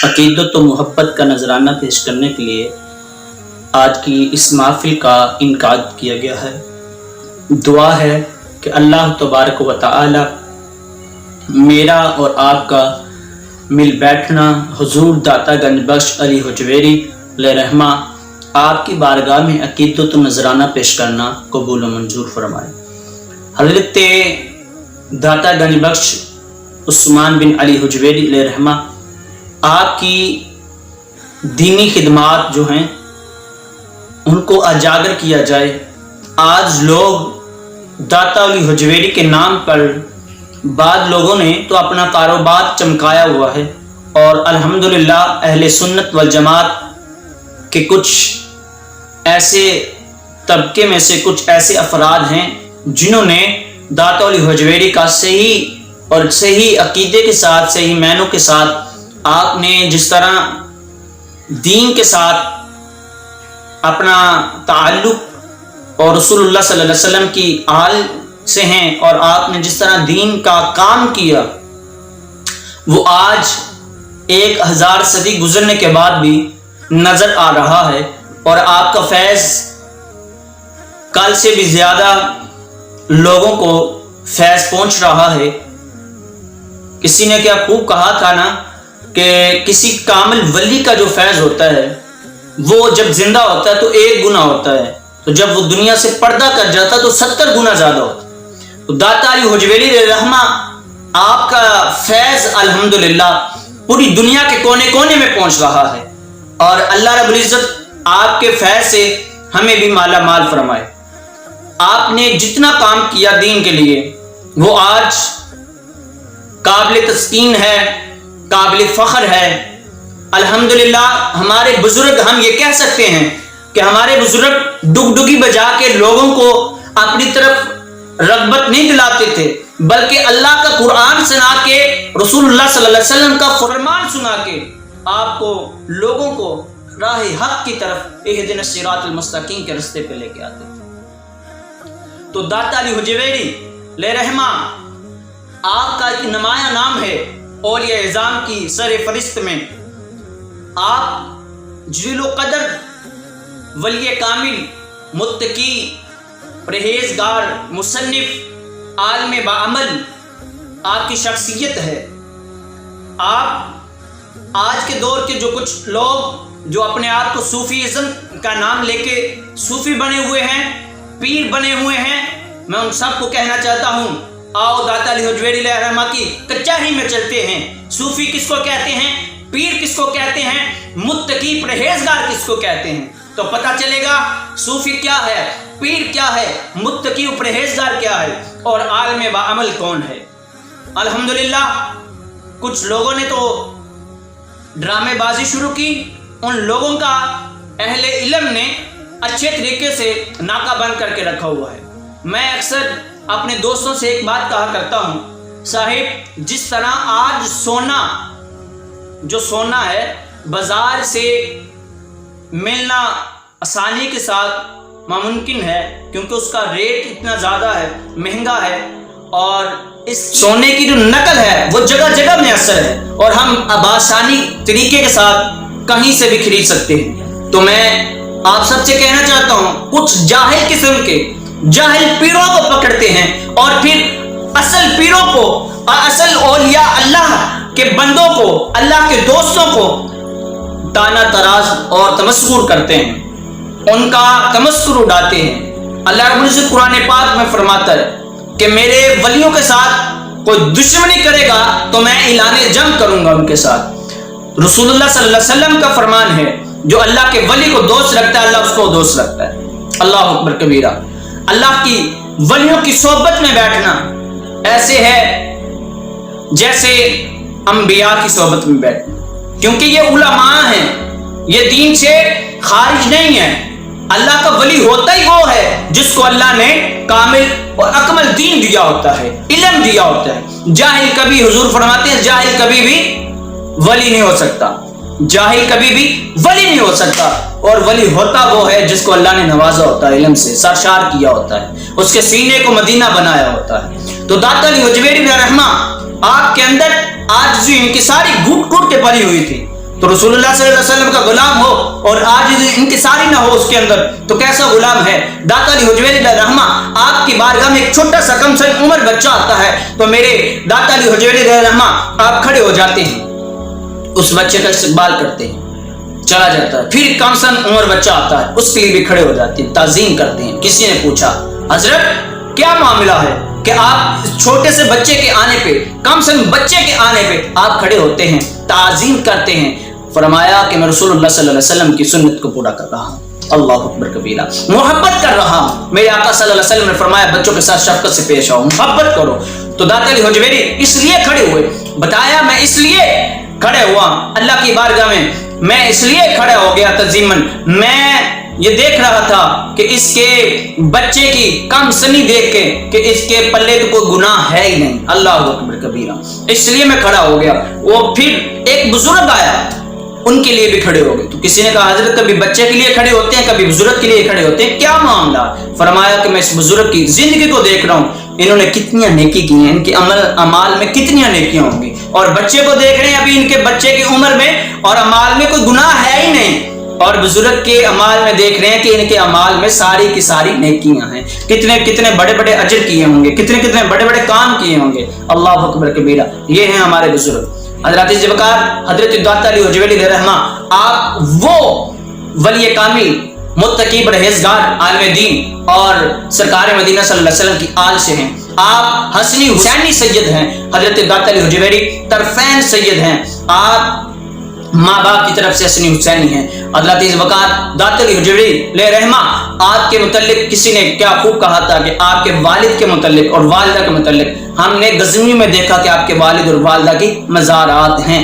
عقیدت و محبت کا نذرانہ پیش کرنے کے لیے آج کی اس محفل کا انعقاد کیا گیا ہے۔ دعا ہے کہ اللہ تبارک و تعالی میرا اور آپ کا مل بیٹھنا حضور داتا گنج بخش علی حجویری علیہ رحمہ آپ کی بارگاہ میں عقیدت و نذرانہ پیش کرنا قبول و منظور فرمائے۔ حضرت داتا گنج بخش عثمان بن علی حجویری علیہ رحمہ آپ کی دینی خدمات جو ہیں ان کو اجاگر کیا جائے۔ آج لوگ داتا علی حجویری کے نام پر بعض لوگوں نے تو اپنا کاروبار چمکایا ہوا ہے، اور الحمدللہ اہل سنت والجماعت کے کچھ ایسے طبقے میں سے کچھ ایسے افراد ہیں جنہوں نے داتا علی حجویری کا صحیح عقیدے کے ساتھ، صحیح معنوں کے ساتھ آپ نے جس طرح دین کے ساتھ اپنا تعلق اور رسول اللہ صلی اللہ علیہ وسلم کی آل سے ہیں، اور آپ نے جس طرح دین کا کام کیا وہ آج 1000 صدی گزرنے کے بعد بھی نظر آ رہا ہے، اور آپ کا فیض کل سے بھی زیادہ لوگوں کو فیض پہنچ رہا ہے۔ کسی نے کیا خوب کہا تھا نا کہ کسی کامل ولی کا جو فیض ہوتا ہے وہ جب زندہ ہوتا ہے تو 1 گنا ہوتا ہے، تو جب وہ دنیا سے پردہ کر جاتا ہے تو 70 گنا زیادہ ہوتا ہے۔ تو داتا علی حجویری علیہ رحمہ آپ کا فیض الحمدللہ پوری دنیا کے کونے کونے میں پہنچ رہا ہے، اور اللہ رب العزت آپ کے فیض سے ہمیں بھی مالا مال فرمائے۔ آپ نے جتنا کام کیا دین کے لیے وہ آج قابل تسکین ہے، قابل فخر ہے۔ الحمدللہ ہمارے بزرگ، ہم یہ کہہ سکتے ہیں کہ ہمارے بزرگ ڈگڈگی بجا کے لوگوں کو اپنی طرف رغبت نہیں دلاتے تھے، بلکہ اللہ کا قرآن سنا کے، رسول اللہ صلی اللہ علیہ وسلم کا فرمان سنا کے آپ کو، لوگوں کو راہ حق کی طرف، اہدنا الصراط المستقیم کے راستے پہ لے کے آتے تھے۔ تو داتا علی حجویری علیہ رحمہ آپ کا ایک نمایاں نام ہے اولیاء اعظام کی سر فہرست میں۔ آپ جلیل و قدر، ولی کامل، متقی، پرہیزگار، مصنف، عالم بعمل آپ کی شخصیت ہے۔ آپ آج کے دور کے جو کچھ لوگ جو اپنے آپ کو صوفیزم کا نام لے کے صوفی بنے ہوئے ہیں، پیر بنے ہوئے ہیں، میں ان سب کو کہنا چاہتا ہوں آؤ داتا علی حجویری علیہ رحمہ کی کچہری میں چلتے ہیں۔ صوفی کس کو کہتے ہیں، پیر کس کو کہتے ہیں، متقی پرہیزگار کس کو کہتے ہیں، تو پتہ چلے گا صوفی کیا ہے، پیر کیا ہے، متقی و پرہیزگار کیا ہے، اور عالم بعمل کون ہے۔ الحمدللہ کچھ لوگوں نے تو ڈرامے بازی شروع کی، ان لوگوں کا اہل علم نے اچھے طریقے سے ناکہ بند کر کے رکھا ہوا ہے۔ میں اکثر اپنے دوستوں سے ایک بات کہا کرتا ہوں، صاحب جس طرح آج سونا ہے بازار سے ملنا آسانی کے ساتھ ناممکن ہے، کیونکہ اس کا ریٹ اتنا زیادہ ہے، مہنگا ہے، اور اس سونے کی جو نقل ہے وہ جگہ جگہ میسر ہے، اور ہم اب آسانی طریقے کے ساتھ کہیں سے بھی خرید سکتے ہیں۔ تو میں آپ سب سے کہنا چاہتا ہوں، کچھ جاہل قسم کے جاہل پیروں کو پکڑتے ہیں، اور پھر اصل پیروں کو اور اصل اولیاء اللہ کے بندوں کو، اللہ کے دوستوں کو تانا تراز اور تمسخر کرتے ہیں، ان کا تمسخر اڑاتے ہیں۔ اللہ رب العزت قرآن پاک میں فرماتا ہے کہ میرے ولیوں کے ساتھ کوئی دشمنی کرے گا تو میں اعلان جنگ کروں گا ان کے ساتھ۔ رسول اللہ صلی اللہ علیہ وسلم کا فرمان ہے، جو اللہ کے ولی کو دوست رکھتا ہے اللہ اس کو دوست رکھتا ہے۔ اللہ اکبر کبیرہ۔ اللہ کی ولیوں کی صحبت میں بیٹھنا ایسے ہے جیسے انبیاء کی صحبت میں بیٹھنا، کیونکہ یہ علماء ہیں، یہ دین سے خارج نہیں ہے۔ اللہ کا ولی ہوتا ہی وہ ہے جس کو اللہ نے کامل اور اکمل دین دیا ہوتا ہے، علم دیا ہوتا ہے۔ جاہل کبھی، حضور فرماتے ہیں جاہل کبھی بھی ولی نہیں ہو سکتا، جاہل کبھی بھی ولی نہیں ہو سکتا، اور ولی ہوتا وہ ہے جس کو اللہ نے نوازا ہوتا ہے، علم سے سرشار کیا ہوتا ہے، اس کے سینے کو مدینہ بنایا ہوتا ہے۔ تو داتا علی حجویری علیہ رحمہ آپ کے اندر عاجزی انکساری گھٹ گھٹ کے بھری ہوئی تھی، تو رسول اللہ صلی اللہ علیہ وسلم کا غلام ہو اور آج انکساری نہ ہو اس کے اندر تو کیسا غلام ہے؟ داتا علی حجویری علیہ رحمہ آپ کی بارگاہ میں ایک چھوٹا سا کم سن عمر بچہ آتا ہے تو میرے داتا علی حجویری علیہ رحمہ آپ کھڑے ہو جاتے ہیں، اس بچے کا استقبال کرتے ہیں، چلا جاتا ہے۔ پھر کم سن عمر بچہ آتا ہے، اس کے لیے بھی کھڑے ہو جاتے ہیں، تعظیم کرتے ہیں۔ کسی نے پوچھا حضرت کیا معاملہ ہے کہ آپ چھوٹے سے بچے کے آنے پہ، کم سن بچے کے آنے پہ آپ کھڑے ہوتے ہیں، تعظیم کرتے ہیں؟ فرمایا کہ میں رسول اللہ صلی اللہ علیہ وسلم کی سنت کو پورا کر رہا ہوں، اللہ اکبر کبیرہ، محبت کر رہا ہوں۔ میرے آقا صلی اللہ علیہ وسلم نے فرمایا بچوں کے ساتھ شفقت سے پیش آؤ، محبت کرو۔ تو داتا علی حجویری اس لیے کھڑے ہوئے، بتایا میں اس لیے کھڑے ہوا اللہ کی بارگاہ میں اس لیے کھڑا ہو گیا تعظیماً، میں یہ دیکھ رہا تھا کہ اس کے بچے کی کم سنی دیکھ کے کہ اس کے پلے تو کوئی گناہ ہے ہی نہیں، اللہ اکبر کبیرہ، اس لیے میں کھڑا ہو گیا۔ وہ پھر ایک بزرگ آیا، ان کے لیے بھی کھڑے ہو گئے۔ تو کسی نے کہا حضرت کبھی بچے کے لیے کھڑے ہوتے ہیں کبھی بزرگ کے لیے کھڑے ہوتے ہیں، کیا معاملہ؟ فرمایا کہ میں اس بزرگ کی زندگی کو دیکھ رہا ہوں، انہوں نے کتنی نیکی کی ہیں، ان کے اعمال میں کتنی نیکیاں ہوں گی، اور بچے کو دیکھ رہے ہیں ابھی ان کے بچے کی عمر میں اور اعمال میں کوئی گناہ ہے ہی نہیں، اور بزرگ کے اعمال میں دیکھ رہے ہیں کہ ان کے اعمال میں ساری کی ساری نیکیاں ہیں، کتنے کتنے بڑے بڑے اجر کیے ہوں گے، کتنے کتنے بڑے بڑے کام کیے ہوں گے، اللہ اکبر کبیرہ۔ یہ ہیں ہمارے بزرگ حضرات ذوالفقار حضرت داتا علی حجویری علیہ رحمہ، آپ وہ ولی کامل متقی پرہیزگار عالم دین اور سرکار مدینہ صلی اللہ علیہ وسلم کی آل سے ہیں، آپ حسنی حسینی سید ہیں، حضرت داتا علی حجویری طرفین سید ہیں، آپ ماں باپ کی طرف سے حسنی حسینی ہیں۔ حضرت ذوالفقار داتا علی حجویری علیہ رحمہ آپ کے متعلق کسی نے کیا خوب کہا تھا کہ آپ کے والد کے متعلق اور والدہ کے متعلق، ہم نے غزنی میں دیکھا کہ آپ کے والد اور والدہ کی مزارات ہیں،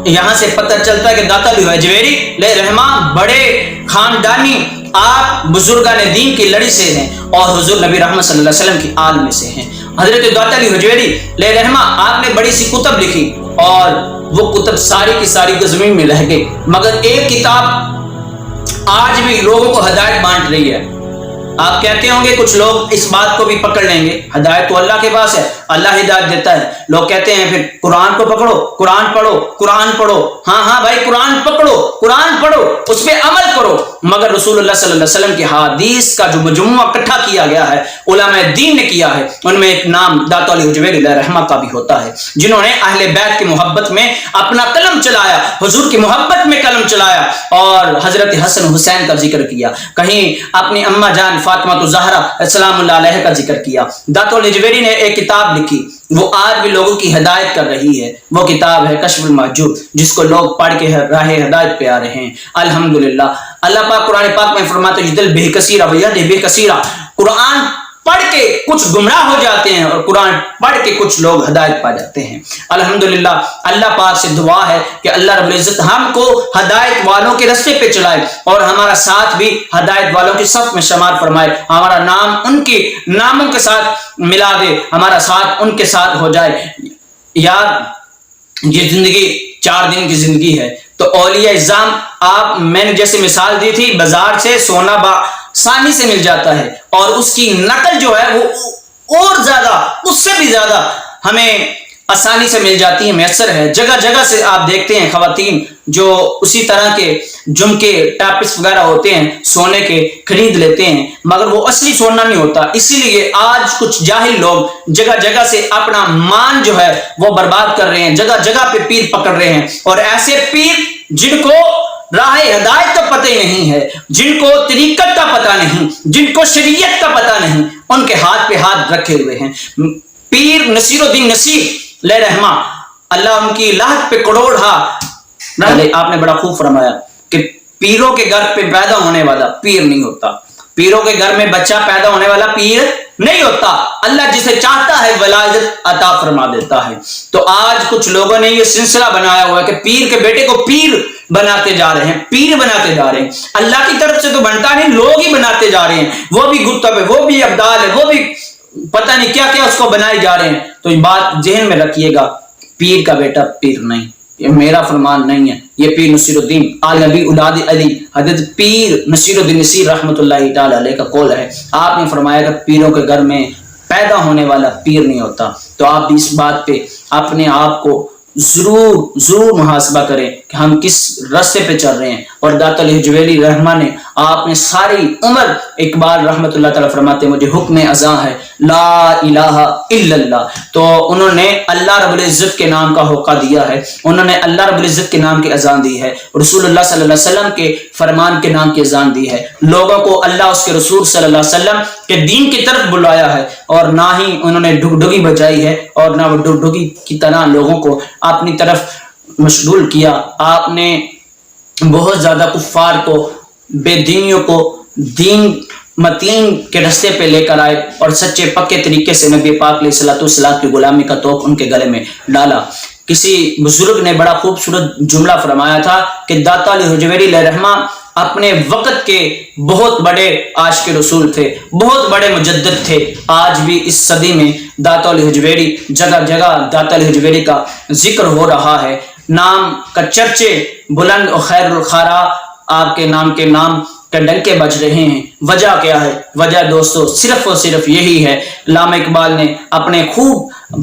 یہاں سے پتہ چلتا ہے کہ داتا علی حجویری علیہ رحمہ بڑے خاندانی آپ بزرگان دین کی لڑی سے ہیں اور حضور نبی رحمت صلی اللہ علیہ وسلم کی آل میں سے ہیں۔ حضرت داتا علی حجویری علیہ رحمہ آپ نے بڑی سی کتب لکھی اور وہ کتب ساری کی ساری غزنی میں رہ گئی، مگر ایک کتاب آج بھی لوگوں کو ہدایت بانٹ رہی ہے۔ آپ کہتے ہوں گے کچھ لوگ اس بات کو بھی پکڑ لیں گے، ہدایت تو اللہ کے پاس ہے، اللہ ہدایت دیتا ہے، لوگ کہتے ہیں پھر قرآن کو پکڑو، قرآن پڑھو، قرآن پڑھو۔ ہاں بھائی قرآن پکڑو، قرآن پڑھو، اس پہ عمل کرو، مگر رسول اللہ صلی اللہ علیہ وسلم کی حدیث کا جو مجموعہ اکٹھا کیا گیا ہے علماء دین نے کیا ہے، ان میں ایک نام داتا علی حجویری علیہ رحمہ کا بھی ہوتا ہے، جنہوں نے اہل بیت کی محبت میں اپنا قلم چلایا، حضور کی محبت میں قلم چلایا اور حضرت حسن حسین کا ذکر کیا، کہیں اپنی اماں جان فاطمہ زہرا السلام اللہ علیہ کا ذکر کیا۔ داتا علی حجویری نے ایک کتاب لکھی، وہ آج بھی لوگوں کی ہدایت کر رہی ہے، وہ کتاب ہے کشف المحجوب، جس کو لوگ پڑھ کے راہ ہدایت پہ آ رہے ہیں الحمدللہ۔ اللہ پاک قرآن پاک میں فرماتا ہے یدل بہ کثیرہ ویہدی بہ کثیرہ، قرآن پڑھ کے کچھ گمراہ ہو جاتے ہیں اور قرآن پڑھ کے کچھ لوگ ہدایت پا جاتے ہیں الحمدللہ۔ اللہ پاک سے دعا ہے کہ اللہ رب العزت ہم کو ہدایت والوں کے راستے پہ چلائے اور ہمارا ساتھ بھی ہدایت والوں کی صف میں شمار فرمائے، ہمارا نام ان کے ناموں کے ساتھ ملا دے، ہمارا ساتھ ان کے ساتھ ہو جائے۔ یار یہ زندگی 4 دن کی زندگی ہے، تو اولیاء اعظام آپ میں نے جیسے مثال دی تھی، بازار سے سونا آسانی سے مل جاتا ہے اور اس کی نقل جو ہے وہ اور زیادہ اس سے بھی زیادہ ہمیں آسانی سے مل جاتی ہے، میسر ہے۔ جگہ جگہ سے آپ دیکھتے ہیں خواتین جو اسی طرح کے جھمکے ٹاپس وغیرہ ہوتے ہیں سونے کے خرید لیتے ہیں، مگر وہ اصلی سونا نہیں ہوتا، اسی لیے آج کچھ جاہل لوگ جگہ جگہ سے اپنا مان جو ہے وہ برباد کر رہے ہیں، جگہ جگہ پہ پیر پکڑ رہے ہیں، اور ایسے پیر جن کو راہ ہدایت کا پتہ ہی نہیں ہے، جن کو طریقت کا پتہ نہیں، جن کو شریعت کا پتہ نہیں، ان کے ہاتھ پہ ہاتھ رکھے ہوئے ہیں۔ پیر نصیر الدین نصیر علیہ رحمہ اللہ ان کی لاحت پہ کروڑ ہا، آپ نے بڑا خوب فرمایا کہ پیروں کے گھر پہ پیدا ہونے والا پیر نہیں ہوتا، پیروں کے گھر میں بچہ پیدا ہونے والا پیر نہیں ہوتا، اللہ جسے چاہتا ہے ولایت عطا فرما دیتا ہے۔ تو آج کچھ لوگوں نے یہ سلسلہ بنایا ہوا ہے کہ پیر کے بیٹے کو پیر بناتے جا رہے ہیں، پیر بناتے جا رہے ہیں، اللہ کی طرف سے تو بنتا نہیں، لوگ ہی بناتے جا رہے ہیں، وہ بھی گتب ہے، وہ بھی ابدال ہے، وہ بھی پتہ نہیں کیا کیا اس کو بنائے جا رہے ہیں۔ تو یہ بات ذہن میں رکھیے گا، پیر کا بیٹا پیر نہیں، یہ میرا فرمان نہیں ہے، یہ پیر نصیر الدین آل نبی اولاد علی حضرت پیر نصیر الدین نصیر رحمۃ اللہ تعالی علیہ کا قول ہے۔ آپ نے فرمایا کہ پیروں کے گھر میں پیدا ہونے والا پیر نہیں ہوتا۔ تو آپ بھی اس بات پہ اپنے آپ کو ضرور محاسبہ کریں کہ ہم کس راستے پہ چل رہے ہیں. اور داتا علی حجویری رحمہ نے آپ نے ساری عمر، اقبال رحمۃ اللہ تعالیٰ فرماتے ہیں مجھے حکم اذاں ہے لا الہ الا اللہ. تو انہوں نے اللہ رب العزت کے نام کا ہوقہ دیا ہے، انہوں نے اللہ رب العزت کے نام کی اذان دی ہے، رسول اللہ صلی اللہ علیہ وسلم کے فرمان کے نام کی اذان دی ہے، لوگوں کو اللہ اس کے رسول صلی اللہ علیہ وسلم کے دین کی طرف بلایا ہے، اور نہ ہی انہوں نے ڈگڈگی بجائی ہے اور نہ وہ ڈگڈگی کی طرح لوگوں کو اپنی طرف مشغول کیا. آپ نے بہت زیادہ کفار کو، بے دینیوں کو دین متین کے رستے پہ لے کر آئے اور سچے پکے طریقے سے نبی پاک علیہ الصلوۃ والسلام کی غلامی کا توق ان کے گلے میں ڈالا. کسی بزرگ نے بڑا خوبصورت جملہ فرمایا تھا کہ داتا علی حجویری علیہ رحمہ اپنے وقت کے بہت بڑے عاشق رسول تھے، بہت بڑے مجدد تھے. آج بھی اس صدی میں داتا علی حجویری، جگہ جگہ داتا علی حجویری کا ذکر ہو رہا ہے، نام کا چرچے بلند و خیر الخارا آپ کے نام کے ڈنکے بج رہے ہیں. وجہ کیا ہے؟ وجہ دوستو صرف اور صرف یہی ہے، علامہ اقبال نے اپنے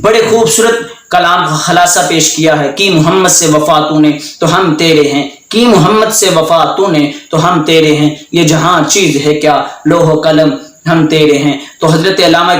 بڑے خوبصورت کلام کا خلاصہ پیش کیا ہے، کی محمد سے وفا تو نے تو ہم تیرے ہیں، کی محمد سے وفا تو نے تو ہم تیرے ہیں، یہ جہاں چیز ہے کیا لوح و قلم ہم تیرے ہیں. تو حضرت علامہ